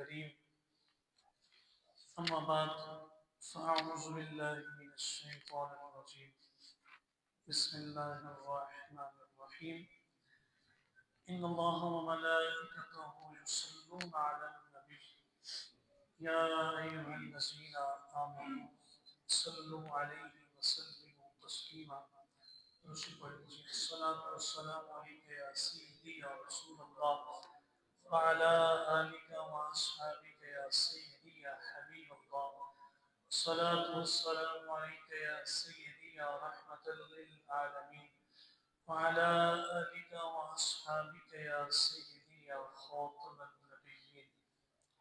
الكريم أما بعد فأعوذ بالله من الشيطان الرجيم بسم الله الرحمن الرحيم إن الله وملائكته يصلون على النبي يا أيها الذين آمنوا صلوا عليه وسلموا تسليما الصلاة والسلام عليك يا سيدي يا رسول الله وعلى آلك وأصحابك يا سيدي يا حبيب الله الصلاة والسلام عليك يا سيدي يا رحمة للعالمين وعلى آلك وأصحابك يا سيدي يا خاتم النبيين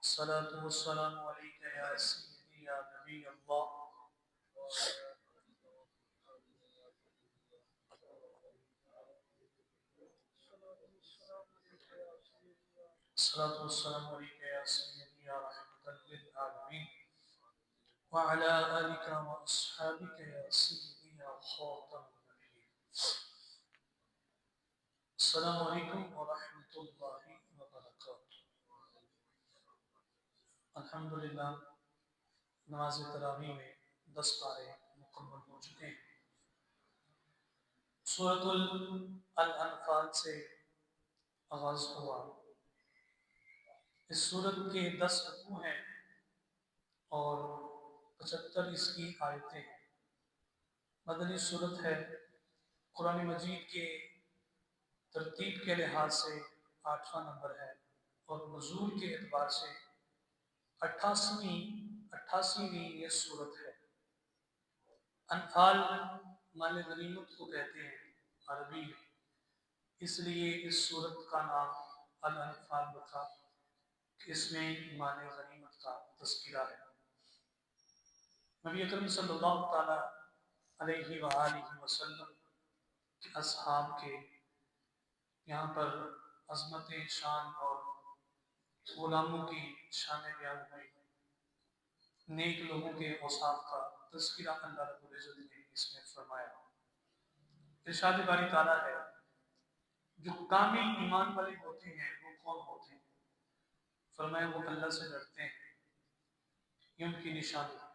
الصلاة والسلام عليك يا سيدي يا نبي الله الصلاة والسلام عليك يا سيدي يا رحمة للعالمين وعلى آلك وأصحابك يا سيدي يا خاتم النبيين السلام علیکم ورحمۃ اللہ وبرکاتہ۔ الحمدللہ نماز تراویح میں 10 پارے مکمل ہو چکے ہیں۔ سورۃ الانفال سے آغاز ہوا۔ اس سورت کے 10 رکوع ہیں اور 75 اس کی آیتیں ہیں۔ مدنی سورت ہے، قرآن مجید کے ترتیب کے لحاظ سے 8واں نمبر ہے اور نزول کے اعتبار سے 88ویں یہ سورت ہے۔ انفال مال غنیمت کو کہتے ہیں عربی میں، اس لیے اس سورت کا نام الانفال رکھا کہ اس میں مال غنیمت کا تذکرہ ہے۔ نبی اکرم صلی اللہ تعالی علیہ وآلہ وسلم کے اصحاب کے یہاں پر عظمت شان اور غلاموں کی شان بیان ہوئی، نیک لوگوں کے اوصاف کا تذکرہ اللہ رب العزت نے اس میں فرمایا۔ ارشاد باری تعالیٰ ہے، جو کامل ایمان والے ہوتے ہیں وہ کون ہوتے ہیں؟ فرمایا وہ اللہ سے ڈرتے ہیں، یہ ان کی نشانی ہے۔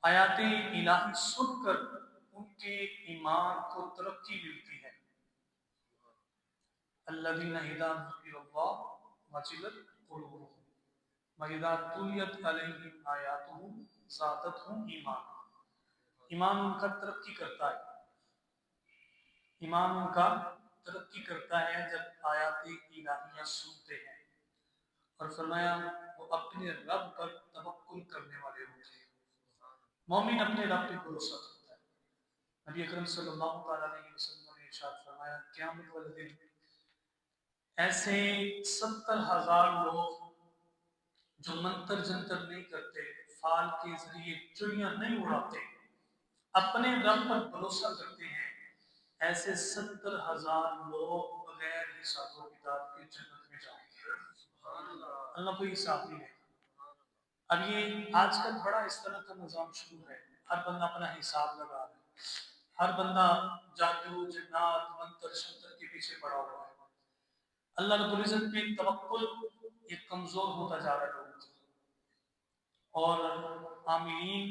آیات الہی سن کر ان کے ایمان کو ترقی ملتی ہے۔ الذین اذا ذکر اللہ وجلت قلوبہم وَإِذَا تُلِيَتْ عَلَيْهِمْ آیَاتُهُ زَادَتْهُمْ ایمانا۔ ایمان ان کا ترقی کرتا ہے، ایمان ان کا ترقی کرتا ہے جب آیات الہیہ سنتے ہیں، اور فرمایا وہ اپنے رب پر توکل کرنے والے ہوتے ہیں۔ مومن اپنے رب پہ بھروسہ کرتا ہے۔ نبی اکرم صلی اللہ علیہ وسلم نے ارشاد فرمایا، قیامت والے دن ایسے 70,000 لوگ جو منتر جنتر نہیں کرتے، فال کے ذریعے چڑیاں نہیں اڑاتے، اپنے رب پر بھروسہ کرتے ہیں، ایسے 70,000 لوگ بغیر حساب و کتاب کے جنت میں جائیں گے۔ اللہ کوئی حساب نہیں ہے۔ اب یہ آج کل بڑا اس طرح کا نظام شروع ہے، ہر بندہ اپنا حساب لگا رہا ہے، ہر بندہ جادو جنات منتر شنتر کے پیچھے پڑا ہوا ہے۔ اللہ رب العزت پہ توکل یہ کمزور ہوتا جا رہا ہے لوگوں سے، اور عاملین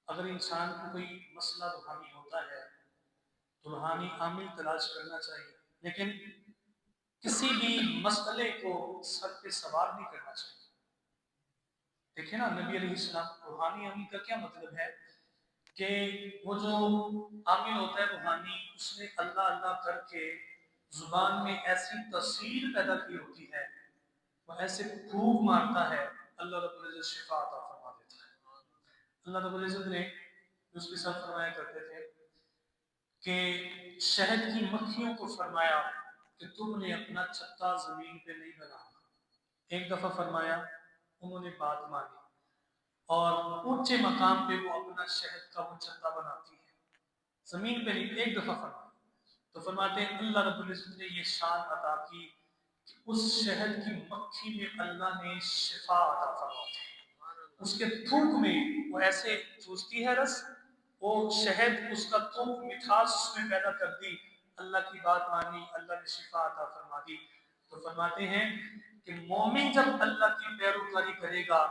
اگر انسان کو کوئی مسئلہ روحانی ہوتا ہے تو روحانی عامل تلاش کرنا چاہیے، لیکن کسی بھی مسئلے کو سر پہ سوار نہیں کرنا چاہیے۔ دیکھیں نا، نبی علیہ السلام، روحانی عامل کا کیا مطلب ہے کہ وہ جو عامل ہوتا ہے روحانی، اس نے اللہ اللہ کر کے زبان میں ایسی تاثیر پیدا کی ہوتی ہے، وہ ایسے پھونک مارتا ہے، اللہ رب العزت شفا عطا فرما دیتا ہے۔ اللہ رب العزت نے اس کے ساتھ فرمایا کرتے تھے کہ شہد کی مکھیوں کو فرمایا کہ تم نے اپنا چھتا زمین پہ نہیں بنانا۔ ایک دفعہ فرمایا، انہوں نے بات مانی، اور اونچے مقام پہ وہ اپنا شہد کا وہ چھتا بناتی ہے، زمین پہ نہیں۔ ایک دفعہ فرمایا تو فرماتے ہیں اللہ رب العزت نے یہ شان عطا کی کہ اس شہد کی مکھی میں اللہ نے شفا عطا فرما دی۔ اس کے تھوک میں وہ ایسے چوستی ہے رس، وہ شہد اس کا تھوک مٹھاس اس میں پیدا کر دی، اللہ کی بات مانی، اللہ نے شفا عطا فرما دی۔ تو فرماتے ہیں کہ مومن جب اللہ کی پیروکاری کرے گا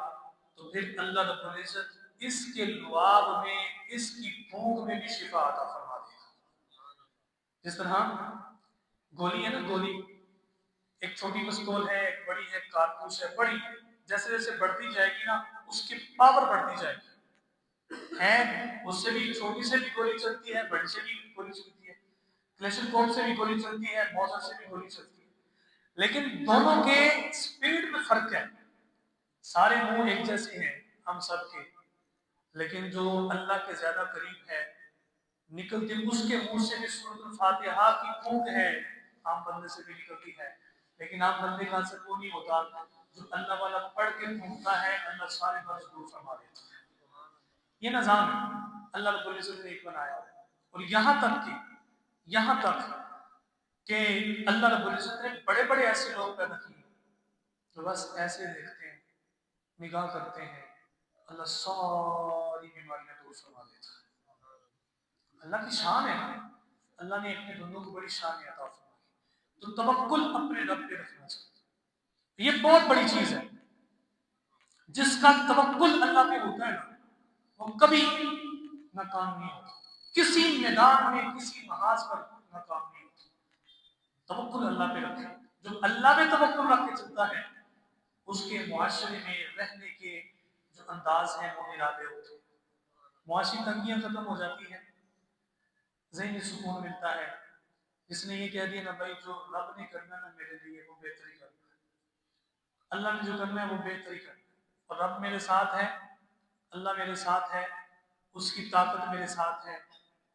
تو پھر اللہ رب العزت اس کے لعاب میں، اس کی پھونک میں بھی شفا عطا فرما دے گا۔ جس طرح گولی ہے نا، گولی ایک چھوٹی پستول ہے، ایک بڑی ہے، کارتوس ہے، بڑی جیسے جیسے بڑھتی جائے گی نا اس کی پاور بڑھتی جائے گی، ہے اس سے بھی چھوٹی سے بھی گولی چلتی ہے، بڑی سے بھی گولی چلتی ہے، کلیشن کوپ سے بھی گولی چلتی ہے، موزر سے بھی گولی چلتی ہے، لیکن دونوں کے سپیڈ میں فرق ہے۔ سارے منہ ایک جیسے ہیں ہم سب کے، لیکن جو اللہ کے زیادہ قریب ہے نکلتی اس کے منہ سے بھی سورۃ الفاتحہ کی پھونک ہے، عام بندے سے بھی نکلتی ہے، لیکن عام بندے کا اثر وہ نہیں ہوتا، جو اللہ والا پڑھ کے پھونکتا ہے اللہ سارے مرض دور فرما دیتا ہے۔ یہ نظام ہے اللہ رب العزت نے ایک بنایا ہے، اور یہاں تک کہ اللہ رب العزت نے بڑے بڑے ایسے لوگ پیدا کیے جو بس ایسے دیکھتے ہیں، نگاہ کرتے ہیں، اللہ ساری بیماریاں دور فرما دیتا ہے۔ اللہ کی شان ہے نا، اللہ نے اپنے بندوں کو بڑی شان عطا فرمائی، تو توکل اپنے رب پہ رکھنا چاہیے، یہ بہت بڑی چیز ہے۔ جس کا توکل اللہ پہ ہوتا ہے نا وہ کبھی ناکام نہیں ہوتا، کسی میدان میں کسی محاذ پر ناکام نہیں ہوتا۔ توکل اللہ پہ رکھے، جو اللہ پہ توکل رکھ کے چلتا ہے اس کے معاشرے میں رہنے کے جو انداز ہیں وہ نرالے ہوتے ہیں، معاشی تنگیاں ختم ہو جاتی ہیں، ذہنی سکون ملتا ہے۔ جس نے یہ کہہ دیا نا بھائی جو رب نے کرنا نا میرے لیے وہ بہتری کرنا ہے، اللہ نے جو کرنا ہے وہ بہتری کرنا ہے، اور رب میرے ساتھ ہے، اللہ میرے ساتھ ہے، اس کی طاقت میرے ساتھ ہے،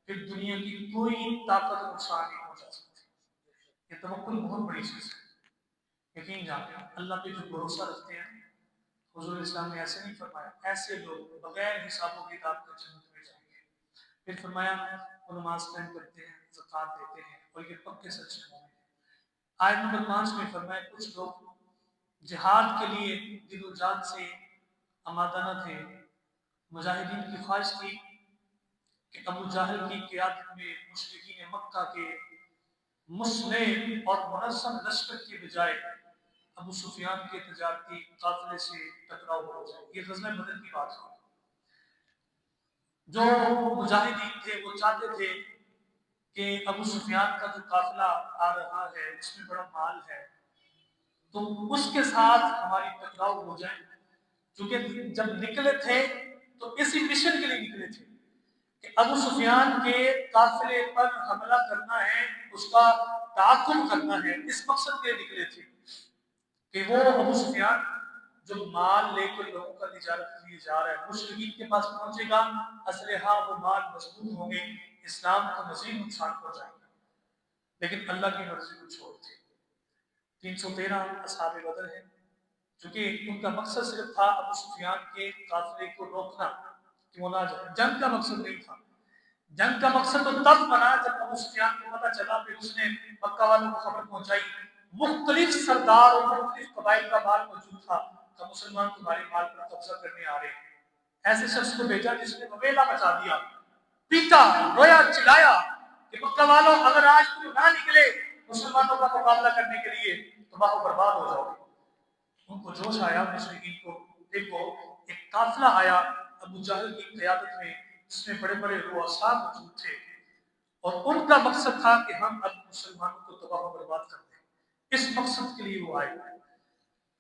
پھر دنیا کی کوئی طاقت نقصان نہیں پہنچا سکتی۔ یہ توکل بہت بڑی چیز ہے، یقین جانتے ہیں اللہ پہ جو بھروسہ رکھتے ہیں، حضور اسلام نے ایسے نہیں فرمایا ایسے لوگ بغیر حساب و کتاب کے جنت میں جائیں گے۔ پھر فرمایا وہ نماز قائم کرتے ہیں، زکوٰۃ دیتے ہیں، اور یہ پکے سچے مومن ہیں۔ آیت نمبر 5 میں فرمایا کچھ لوگ جہاد کے لیے دل و جان سے آمادہ نہ تھے، مجاہدین کی خواہش تھی کہ ابو جہل کی قیادت میں مشرکین مکہ کے مسلح اور منظم لشکر کے بجائے ابو سفیان کے تجارتی قافلے سے ٹکراؤ ہو جائے۔ یہ غزوہ بدر کی بات ہے۔ جو مجاہدین تھے وہ چاہتے تھے کہ ابو سفیان کا جو قافلہ آ رہا ہے اس میں بڑا مال ہے تو اس کے ساتھ ہماری ٹکراؤ ہو جائے، کیونکہ جب نکلے تھے تو اسی مشن کے لیے نکلے تھے کہ ابو سفیان کے قافلے پر حملہ کرنا ہے، اس کا تعاقب کرنا ہے، اس مقصد کے لیے نکلے تھے کہ وہ ابو سفیان جو مال لے کر لوگوں کا تجارت لیے جا رہا ہے مشرکین کے پاس پہنچے گا، اسلحہ وہ مال مضبوط ہوں گے، اسلام کو مزید نقصان پہنچائیں گے، لیکن اللہ کی مرضی کو چھوڑ دے۔ 313 اصحاب بدر ہیں، چونکہ ان کا مقصد صرف تھا ابو سفیان کے قافلے کو روکنا کہ وہ نہ جائے، جنگ کا مقصد نہیں تھا۔ جنگ کا مقصد تو تب بنا جب ابو سفیان کو پتہ چلا، پھر اس نے مکہ والوں کو خبر پہنچائی، مختلف سردار اور مختلف قبائل کا مال موجود تھا کہ مسلمان تمہارے مال پر قبضہ کرنے آ رہے ہیں۔ ایسے شخص کو بھیجا جس نے وبیلا مچا دیا، پیٹا، رویا، چلایا کہ مکہ والوں اگر آج تم نہ نکلے مسلمانوں کا مقابلہ کرنے کے لیے تو باہو برباد ہو جاؤ گے۔ ان کو جوش آیا، مشرکین کو، دیکھو ایک قافلہ آیا ابو جہل کی قیادت میں جس میں بڑے بڑے رؤساء موجود تھے، اور ان کا مقصد تھا کہ ہم اب مسلمانوں کو تباہ و برباد کر دیں، اس مقصد کے لیے وہ آئے۔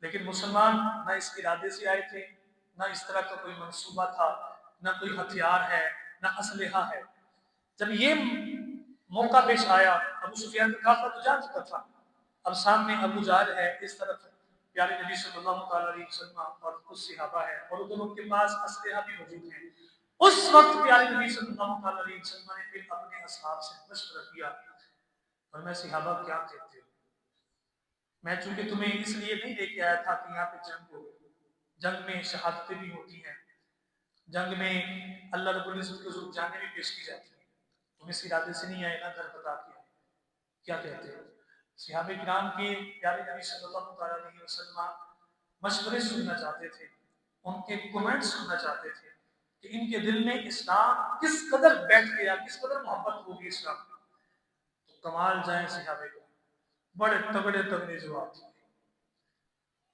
لیکن مسلمان نہ اس ارادے سے آئے تھے، نہ اس طرح کا کوئی منصوبہ تھا، نہ کوئی ہتھیار ہے، نہ اسلحہ ہے۔ جب یہ موقع پیش آیا، ابو سفیان کا قافلہ تو جا چکا تھا، اب سامنے ابو جہل ہے، اس طرف پیارے نبی صلی اللہ علیہ وسلم اور کچھ صحابہ ہیں، اور دونوں کے پاس اسلحہ بھی موجود ہیں۔ اس وقت پیارے نبی صلی اللہ علیہ وسلم نے پھر اپنے اصحاب سے مشورہ کیا، اور میں صحابہ کیا کہتے ہو، میں چونکہ تمہیں اس لیے نہیں لے کے آیا تھا کہ یہاں پہ جنگ ہو، جنگ میں شہادتیں بھی ہوتی ہیں، جنگ میں اللہ رب العزت کو جانیں بھی پیش کی جاتی ہیں، تم اس ارادے سے نہیں آئے نا گھر بتا کے آئے، کیا کہتے ہو؟ صحابہ کرام کے پیارے نبی صلی اللہ علیہ وسلم مشورے سننا چاہتے تھے، ان کے کومنٹ سننا چاہتے تھے کہ ان کے دل میں اسلام کس قدر بیٹھ گیا، کس قدر محبت ہوگی اسلام، تو کمال جائیں صحابہ کو بڑے تگڑے تگڑے جواب دیے۔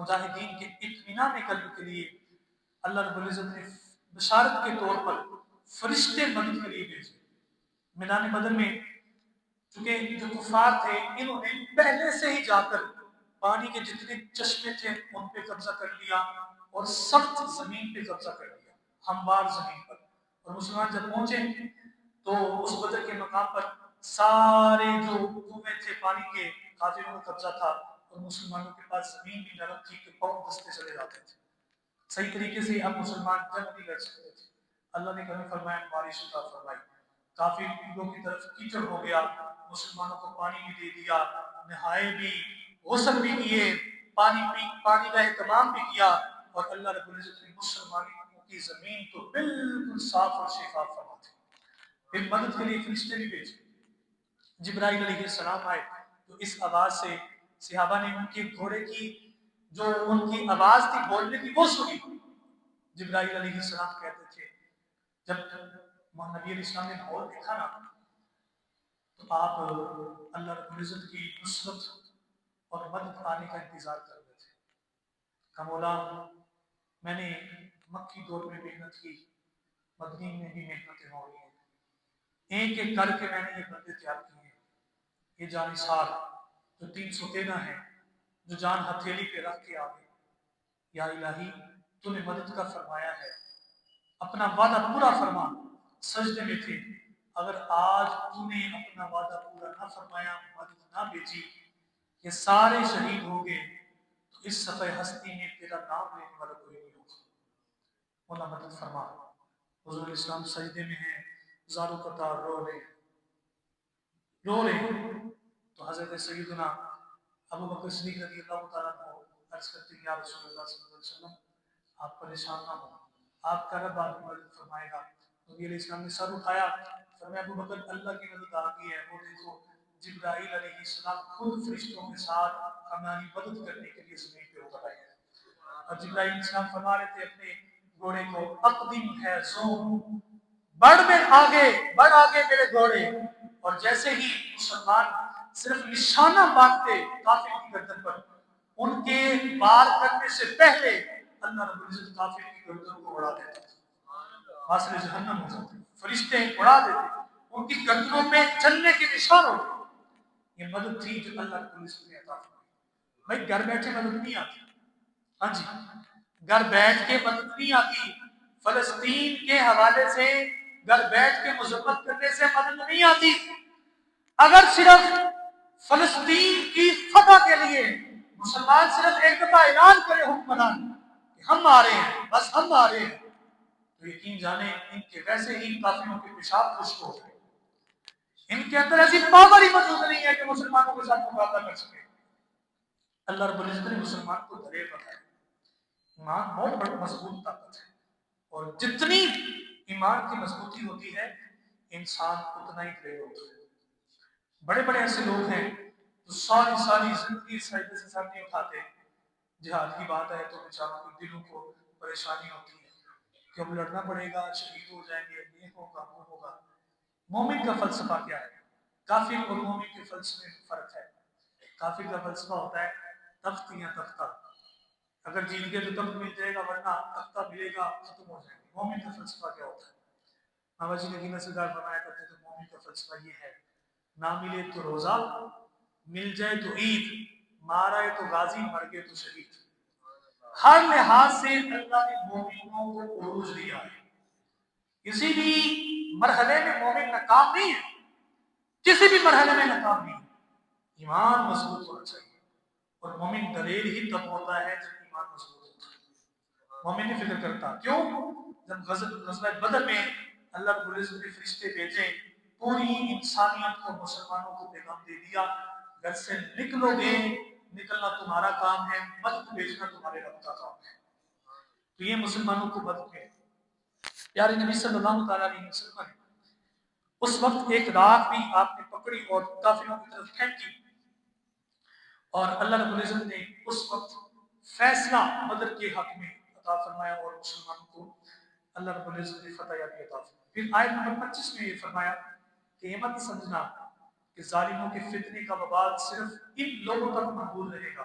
مجاہدین کے اطمینان قلب کے لیے اللہ رب العزت نے بشارت کے طور پر فرشتے مدد کے لیے بھیجے۔ میدان بدر میں چونکہ جو کفار تھے انہوں نے پہلے سے ہی جا کر پانی کے جتنے چشمے تھے ان پہ قبضہ کر لیا اور سخت زمین پہ قبضہ کر لیا، ہموار زمین پر، اور مسلمان جب پہنچے تو اس بدر کے مقام پر سارے جو کنویں تھے پانی کے کافروں کا قبضہ تھا اور مسلمانوں کے پاس زمین بھی نرم تھی کہ پاؤں دستے چلے جاتے تھے، صحیح طریقے سے اب مسلمان جنگ نہیں لڑ سکتے تھے۔ اللہ نے کرم فرمایا، بارش عطا فرمائی، کافی لوگوں کی طرف کیچڑ ہو گیا، مسلمانوں کو پانی بھی دے دیا، نہائے بھی، غسل بھی کیے، پانی کا اہتمام بھی کیا، اور اللہ رب العزت نے مسلمانوں کی زمین تو بالکل صاف اور شفاف فرما دی۔ پھر مدد کے لیے فرشتے بھی بھیجے، جبرائیل علیہ السلام آئے تو اس آواز سے صحابہ نے ان کے گھوڑے کی جو ان کی آواز تھی بولنے کی وہ سنی۔ جبرائیل علیہ السلام کہتے تھے جب نبی علیہ السلام نے ماحول دیکھا نا تو آپ اللہ رب العزت کی نصرت اور مدد آنے کا انتظار کر رہے تھے کہ مولا میں نے مکی دور میں محنت کی، مدنی میں بھی محنتیں ہو رہی ہیں، ایک ایک کر کے میں نے یہ بندے تیار کیے ہیں، یہ جانثار جو 313 ہیں جو جان ہتھیلی پہ رکھ کے آگے، یا الہی تو نے مدد کا فرمایا ہے، اپنا وعدہ پورا فرما۔ سجدے میں تھے، اگر آج تو نے اپنا وعدہ پورا نہ فرمایا، مدد نہ بھیجی، یہ سارے شہید ہوں گے تو اس صفحہ ہستی میں تیرا نام لینے والا کوئی نہیں ہوگا، مولا مدد فرما۔ حضور اسلام سجدے میں ہیں، زاروں قطار رو رہے ہیں تو حضرت سیدنا ابو بکر صدیق رضی اللہ تعالیٰ عنہ عرض کرتے ہیں، یا رسول اللہ صلی اللہ علیہ وسلم آپ پریشان نہ ہو، آپ کا رب آپ کی مدد فرمائے گا۔ نبی علیہ السلام نے سر اٹھایا، فرمایا ابو بکر اللہ کی مدد آ گئی ہے، وہ دیکھو جبرائیل علیہ السلام خود فرشتوں کے ساتھ ہماری مدد کرنے کے لیے زمین پہ اتر آئے ہیں۔ اور جبرائیل علیہ السلام فرما رہے تھے اپنے گھوڑے کو، اقدم ہے زوم، بڑھ آگے میرے گھوڑے، اور جیسے ہی مسلمان صرف نشانہ باندھتے کافر کی گردن پر، ان کے وار کرنے سے پہلے اللہ رب العزت کافر کی گردن کو اڑا دیتا تھا، حاصل جہنم ہو جاتے، فرشتے اڑا دیتے، ان کی گردنوں میں جلنے کے نشان ہوتے۔ یہ مدد تھی جو اللہ رب العزت نے عطا فرمائی۔ بھائی گھر بیٹھے مدد نہیں آتی، ہاں جی گھر بیٹھ کے مدد نہیں آتی، فلسطین کے حوالے سے گھر بیٹھ کے مذمت کرنے سے مدد نہیں آتی۔ اگر صرف فلسطین کی فتح کے لیے مسلمان صرف ایک دفعہ اعلان کرے حکمران کہ ہم آ رہے ہیں، بس ہم آ رہے ہیں، تو یقین جانے ان کے ویسے ہی کافروں کے پیشاب خشک ہو جائے، ان کے اندر ایسی پاور ہی موجود نہیں ہے کہ مسلمانوں کے ساتھ مقابلہ کر سکے۔ اللہ رب العزت نے مسلمان کو دلیر بنایا، ایمان بہت بڑی مضبوط طاقت ہے، اور جتنی ایمان کی مضبوطی ہوتی ہے انسان اتنا ہی دلیر ہوتا ہے۔ بڑے بڑے ایسے لوگ ہیں جو ساری زندگی سجدے سے سر نہیں اٹھاتے، جہاد کی بات ہے تو بیچاروں کے دلوں کو پریشانی ہوتی ہے کہ اب لڑنا پڑے گا، شہید ہو جائیں گے، یہ ہوگا وہ ہوگا۔ مومن کا فلسفہ کیا ہے؟ کافر اور مومن کے فلسفے میں فرق ہے۔ کافر کا فلسفہ ہوتا ہے تخت یا تختہ، اگر جیت گئے تو تخت مل جائے گا، ورنہ تختہ ملے گا ختم ہو جائے گا۔ مومن کا فلسفہ کیا ہوتا ہے؟ بابا جی نے سردار بنایا کرتے تو مومن کا فلسفہ یہ ہے، نہ ملے تو روزہ، مل جائے تو عید، مار آئے تو غازی، مر گئے تو شہید۔ ہر لحاظ سے اللہ نے مومنوں کو عروج دیا ہے، کسی بھی مرحلے میں مومن ناکام نہیں ہے، کسی بھی مرحلے میں ناکام نہیں ہے۔ ایمان مضبوط ہونا چاہیے، اور مومن دلیر ہی تب ہوتا ہے جب ایمان مضبوط ہوتا ہے۔ مومن نہیں فکر کرتا، کیوں؟ جب غزوہ بدر میں اللہ رب العزت نے فرشتے بھیجے، پوری انسانیت کو، مسلمانوں کو پیغام دے دیا، گھر سے نکلو گے، نکلنا تمہارا کام ہے، مدد بھیجنا تمہارے رب کا کام ہے۔ تو یہ مسلمانوں کو مدد ہے۔ پیارے نبی صلی اللہ علیہ وسلم نے اس وقت ایک راہ بھی آپ نے پکڑی اور کافروں کی طرف پھینکی، اور اللہ رب العزت نے اس وقت فیصلہ بدر کے حق میں عطا فرمایا، اور مسلمانوں کو اللہ رب العزت نے فتح یابی عطا فرمائی۔ پھر آیت نمبر 25 میں یہ فرمایا کہ یہ مت سمجھنا کہ ظالموں کے فتنے کا وبال صرف ان لوگوں تک محدود رہے گا،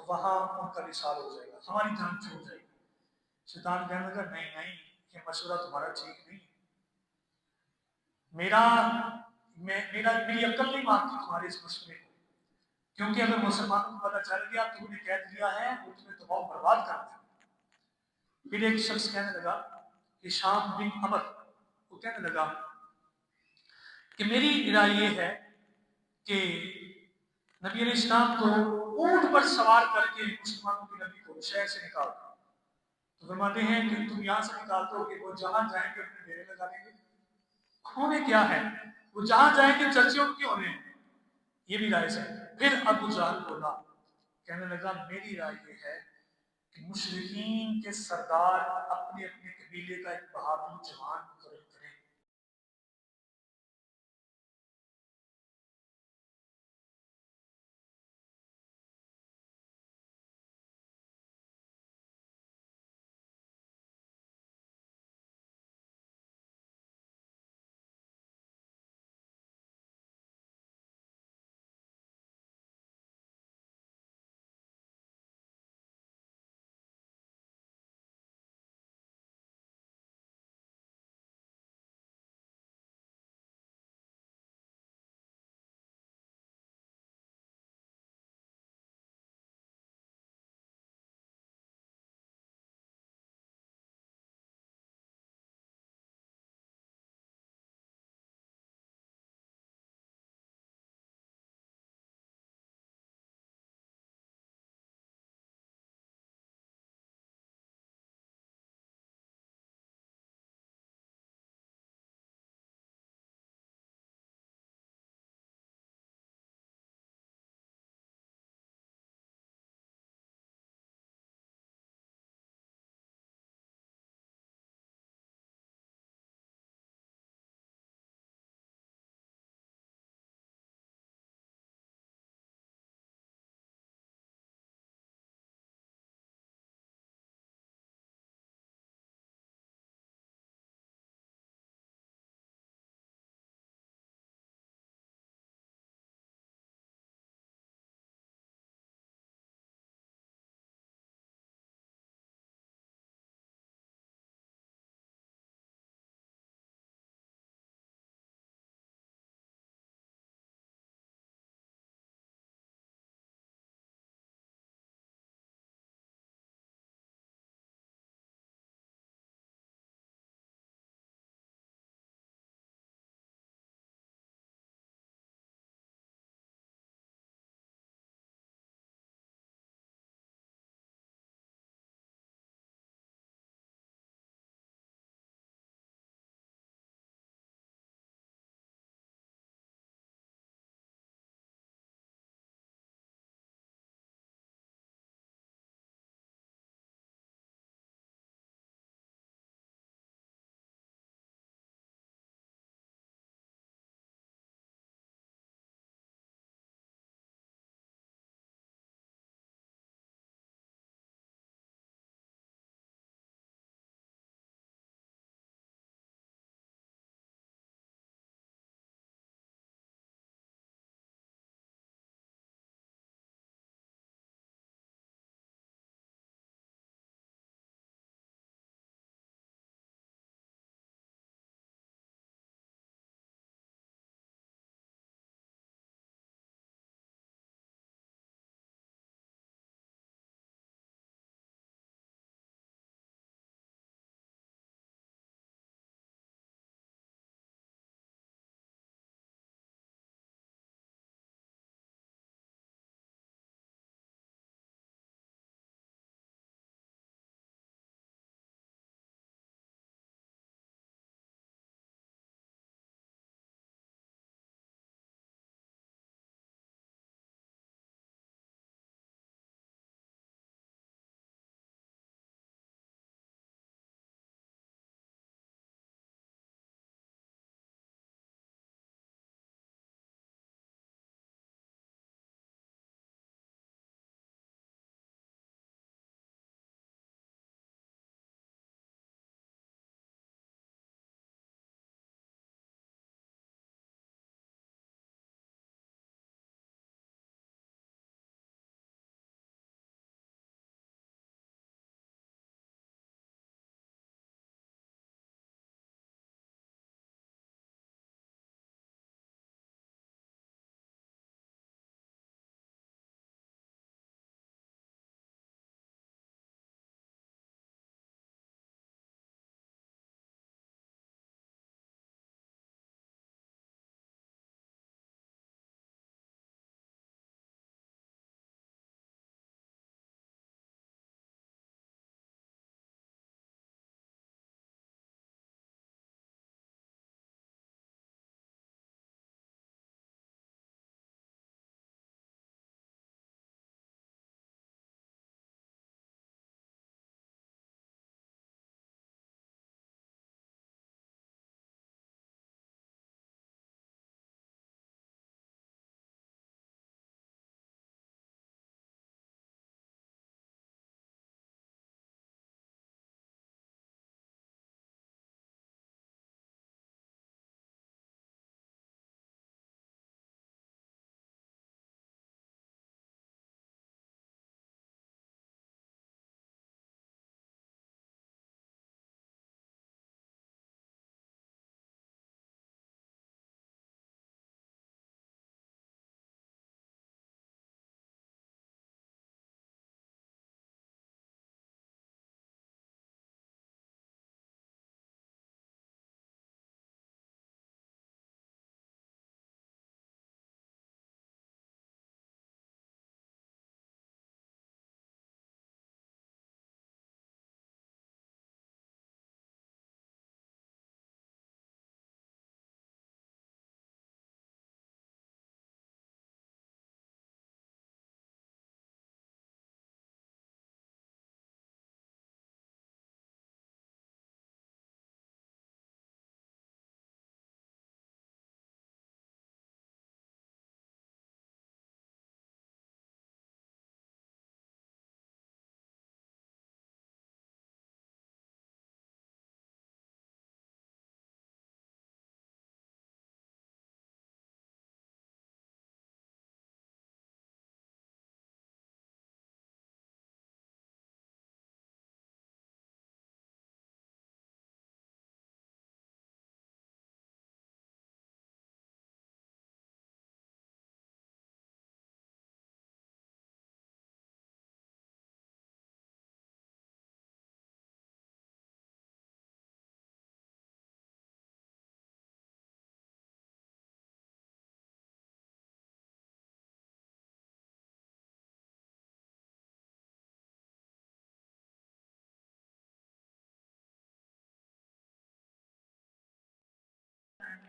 تو وہاں ان کا وصال ہو جائے گا، ہماری جان چھوٹ جائے گی۔ شیطان کہنے لگا نہیں نہیں، یہ مشورہ تمہارا ٹھیک نہیں، میرا میری عقل نہیں مانتی تمہارے اس مشورے کو، کیونکہ اگر مسلمانوں کو پتہ چل گیا تم نے قید لیا ہے وہ تمہیں تباہ برباد کر دیں۔ پھر ایک شخص کہنے لگا، ہشام بن عمر، وہ کہنے لگا کہ میری رائے یہ ہے کہ نبی علیہ السلام کو اونٹ پر سوار کر کے مسلمانوں کے نبی کو شہر سے نکال دو۔ تو فرماتے ہیں کہ تم یہاں سے نکال دو کہ وہ جہاں جائیں گے اپنے ڈیرے لگا لیں گے، ہونے کیا ہے، وہ جہاں جائیں گے چرچے ان کے ہونے ہیں، یہ بھی رائے سے۔ پھر ابو جہل بولا، کہنے لگا میری رائے یہ ہے کہ مشرکین کے سردار اپنے اپنے قبیلے کا ایک بہادر جوان مقرر کریں۔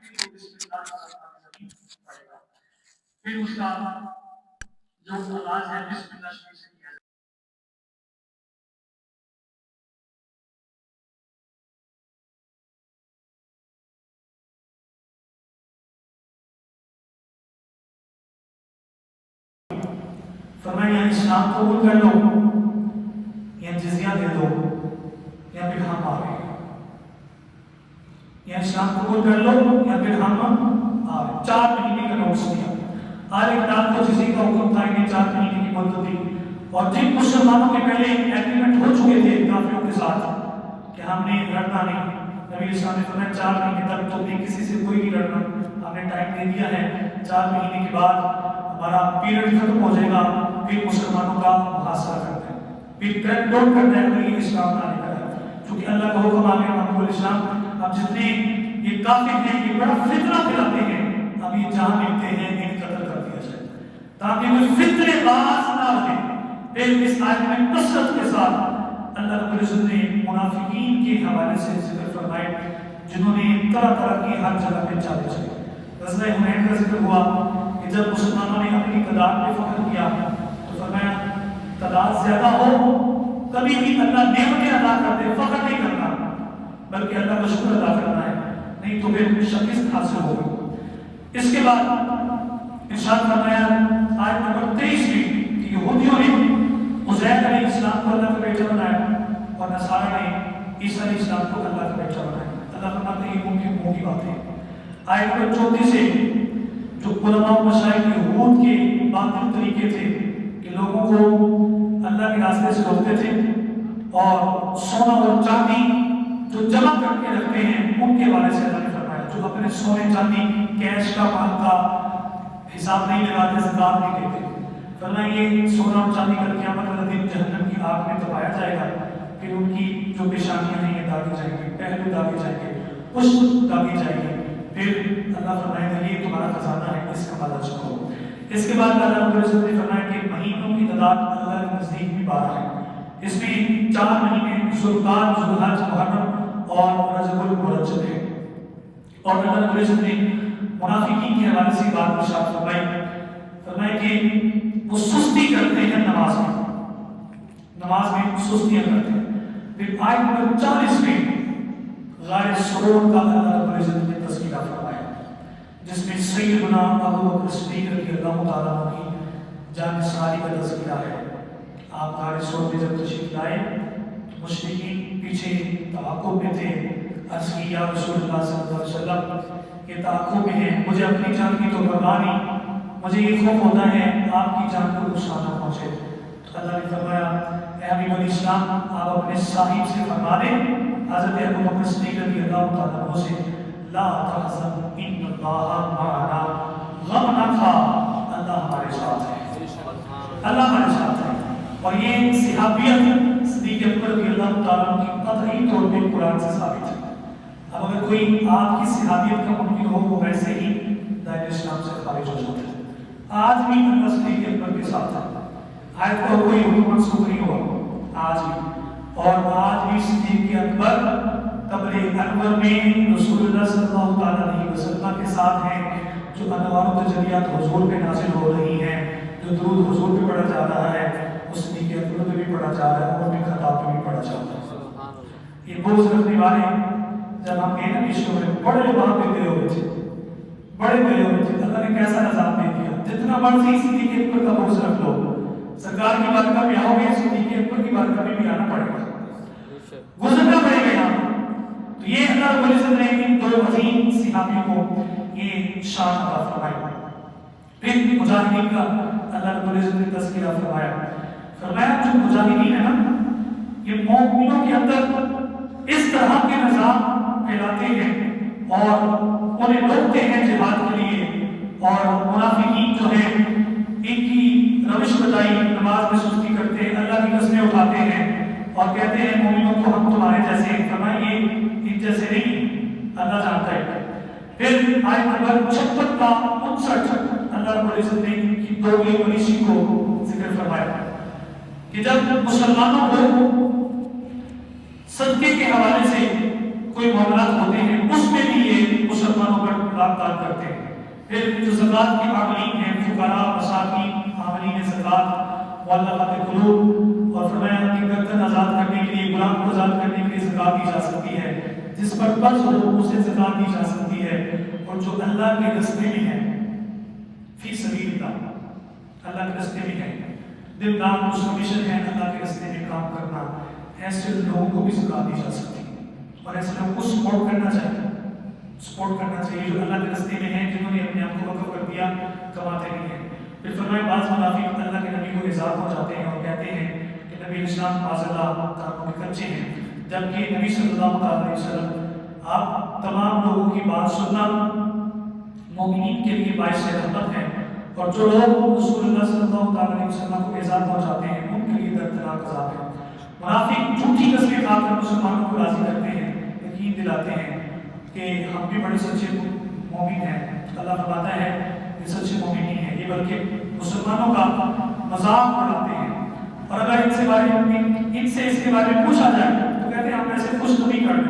تو بسم اللہ پھر اس کا جو آغاز ہے بسم اللہ شریف سے کیا جائے. فرمایا یا اسلام قبول کر لو یا جزیہ دے دو یا پھر ہم آ گئے. یا اسلام قبول کر لو یا پھر ہم آ گئے. 4 مہینے کا نوٹس دیا. ہر ایک رات کو جزیے کا حکم تھا کہ 4 مہینے کی مدت دی. اور جن مسلمانوں کے پہلے ایگریمنٹ ہو چکے تھے کافروں کے ساتھ کہ ہم نے لڑنا نہیں, نبی اسلام نے فرمایا 4 مہینے تک تو بھی کسی سے کوئی نہیں لڑنا, ہم نے ٹائم دے دیا ہے. 4 مہینے کے بعد ہمارا پیریڈ ختم ہو جائے گا, پھر مسلمانوں کا محاصرہ کرنا ہے, پھر کریک ڈاؤن کرنا ہے. وہی اسلام لانے کا ہے چونکہ اللہ کا حکم آ گیا محمد الاسلام. اب جتنے یہ کافر ہیں یہ بڑا فتنہ پھیلاتے ہیں, اب یہ جہاں ملتے ہیں انہیں قتل کر دیا جائے تاکہ وہ فتنے باز نہ رہے. پھر اس آیت میں کثرت کے ساتھ اللہ رب العزت نے منافقین کے حوالے سے ذکر فرمائے جنہوں نے طرح طرح کی ہر جگہ پہ چالے چلے. غزوہ حنین کا ذکر ہوا کہ جب مسلمانوں نے اپنی تعداد پہ فخر کیا تو فرمایا تعداد زیادہ ہو کبھی بھی اللہ نعمتیں ادا کرتے, فخر نہیں کرنا بلکہ اللہ کا شکر ادا کرنا ہے, نہیں تو پھر شکست حاصل ہوگی. اس کے بعد ارشاد فرمایا آیت نمبر 23 میں کہ یہودیوں نے عزیر علیہ السلام کو اللہ کا بیٹا بنایا اور نصارہ نے عیسیٰ علیہ السلام کو اللہ کا بیٹا بنایا. اللہ فرماتے ہیں یہ ممکن کی بات ہے. آیت نمبر 34 سے جو علماء و مشائخ یہود کے باطل طریقے تھے کہ لوگوں کو اللہ کے راستے سے روکتے تھے اور سونا اور چاندی جو جمع کر کے رکھتے ہیں ان کے حوالے سے اللہ نے فرمایا جو اپنے سونے چاندی کیش کا مال کا حساب نہیں لگاتے, زکات نہیں دیتے. فرمایا یہ سونا اور چاندی کا قیامت والے دن جہنم کی آگ میں دبایا جائے گا. پھر ان کی جو پیشانیاں ہیں یہ داغی جائیں گی, پہلو داغے جائیں گے, پشت داغی جائیں گے. پھر اللہ فرمائے گا یہ تمہارا خزانہ ہے, اس کا مال چکو. اس کے بعد اللہ رب العزت نے فرمایا کہ مہینوں کی تعداد اللہ کے نزدیک بھی 12 ہے. اس میں 4 مہینے ذوالقعدہ, ذوالحج, محرم اور رجب المرجب ہے. اور اللہ رب العزت نے منافقین کے حوالے سے بات ارشاد فرمایا کہ وہ سستی کرتے ہیں نماز میں سستیاں کرتے ہیں. پھر آیت نمبر 40 میں غار ثور کا اللہ رب العزت نے تذکرہ فرمایا جس میں سیدنا ابو بکر صدیق رضی اللہ تعالیٰ عنہ کی جان ساری کا تذکرہ ہے. آپ غار ثور میں جب تشریف لائے مشرکین پیچھے تعاقب میں تھے. عرض کی یا رسول اللہ صلی اللہ علیہ وسلم یہ تعاقب میں ہے, مجھے اپنی جان کی تو پرواہ نہیں, مجھے یہ خوف ہوتا ہے آپ کی جان کو نقصان نہ پہنچے. تو اللہ نے فرمایا اے حبیب الاسلام آپ اپنے صاحب سے فرما دیں حضرت ابو بکر صدیق رضی اللہ تعالیٰ عنہ سے لا تحزن ان اللہ معنا, غم نہ کھا اللہ ہمارے ساتھ ہے, اللہ ہمارے ساتھ ہے. اور یہ صحابیت صدیق اکبر رضی اللہ تعالیٰ عنہ کی قطعی طور پہ قرآن سے ثابت ہے. اب اگر کوئی آپ کی صحابیت کا ممکن ہو وہ ویسے ہی دائرہ اسلام سے خارج ہو جاتا ہے. آج بھی اللہ صدیق اکبر کے ساتھ ہے, آیت کو کوئی حکم منسوخ نہیں ہوا آج بھی. اور آج بھی صدیق اکبر قبر انور میں رسول اللہ صلی اللہ علیہ وسلم کے ساتھ ہیں. جو انوار و تجلیات حضور پہ نازل ہو رہی ہیں, جو درود حضور پہ پڑھا جا رہا ہے اس صدیق اکبر پہ بھی پڑھا جا رہا ہے, اور بھی خطاب پہ بھی پڑھا جا رہا ہے. یہ بوجھ رکھنے والے جب ہم گئے نا عشق میں بڑے وہاں پہ گئے ہوئے تھے, بڑے گئے ہوئے تھے. اللہ نے کیسا نظام دے دیا, جتنا مرضی صدیق اکبر کا بوجھ رکھ لو, سرکار کی بارگاہ میں آؤ گے صدیق اکبر کی بارگاہ میں بھی آنا پڑے گا, گزرنا پڑے گا یہاں. تو یہ اللہ رب العزت نے ان 2 عظیم صحابیوں کو یہ شان عطا فرمائی. پھر مجاہدین کا اللہ رب العزت نے تذکرہ فرمایا جو مجاہدین ہیں نا یہ مومنوں کے اندر اس طرح کے نظام پھیلاتے ہیں اور انہیں روکتے ہیں جہاد کے لیے. اور منافقین جو ہیں ان کی روش بتائی, نماز میں سستی کرتے ہیں, اللہ کی قسمیں اٹھاتے ہیں اور کہتے ہیں مومنوں کو ہم تمہارے جیسے ہیں. فرمائیے ان جیسے نہیں, اللہ جانتا ہے. پھر آیت نمبر 56 کا 59 اللہ رب العزت نے ان کی دوغلی پالیسی کو ذکر فرمایا کہ جب مسلمانوں کو صدقے کے حوالے سے کوئی معاملات ہوتے ہیں اس میں بھی یہ مسلمان مسلمانوں پر بلاکار کرتے ہیں۔ پھر جو زکوٰۃ کے عاملین ہیں، فقراء، مساکین، عاملین زکوٰۃ، مؤلفۃ قلوب، اور فرمایا کہ گردن آزاد کرنے کے لیے، غلام کو آزاد کرنے کے لیے زکوٰۃ دی جا سکتی ہے، جس پر قرض ہو اسے زکوٰۃ دی جا سکتی ہے، اور جو اللہ کے راستے میں ہے، فی سبیل اللہ کے راستے میں ہے، دن رات اس کا مشن ہے اللہ کے راستے میں کام کرنا، ایسے لوگوں کو بھی زکوٰۃ دی جا سکتی ہے، اور ایسے لوگوں کو سپورٹ کرنا چاہیے، جو اللہ کے راستے میں ہیں، جنہوں نے اپنے آپ کو وقف کر دیا، کماتے نہیں ہیں۔ پھر فرمائے بعض منافق اللہ کے نبی کو اعزاز پہنچاتے ہیں اور کہتے ہیں کہ نبی علیہ السلام معاذ کاموں کے کچے ہیں، جبکہ نبی صلی اللہ علیہ وسلم آپ تمام لوگوں کی بات سننا مومنین کے لیے باعث رحمت ہے، اور جو لوگ رسول اللہ صلی اللہ علیہ وسلم کو اعزاز پہنچاتے ہیں ان کے لیے دردناک عذاب ہے۔ منافق جھوٹی قسمیں کھا کر مسلمانوں کو راضی کرتے ہیں، یقین دلاتے ہیں کہ ہم بھی بڑے سچے مومن ہیں، اللہ فرماتا ہے یہ سچے مومن نہیں ہیں، یہ بلکہ مسلمانوں کا مذاق اڑاتے ہیں، اور اگر ان سے اس کے بارے میں پوچھا جائے تو کہتے ہیں ہم ایسے خوش تو نہیں کرتے۔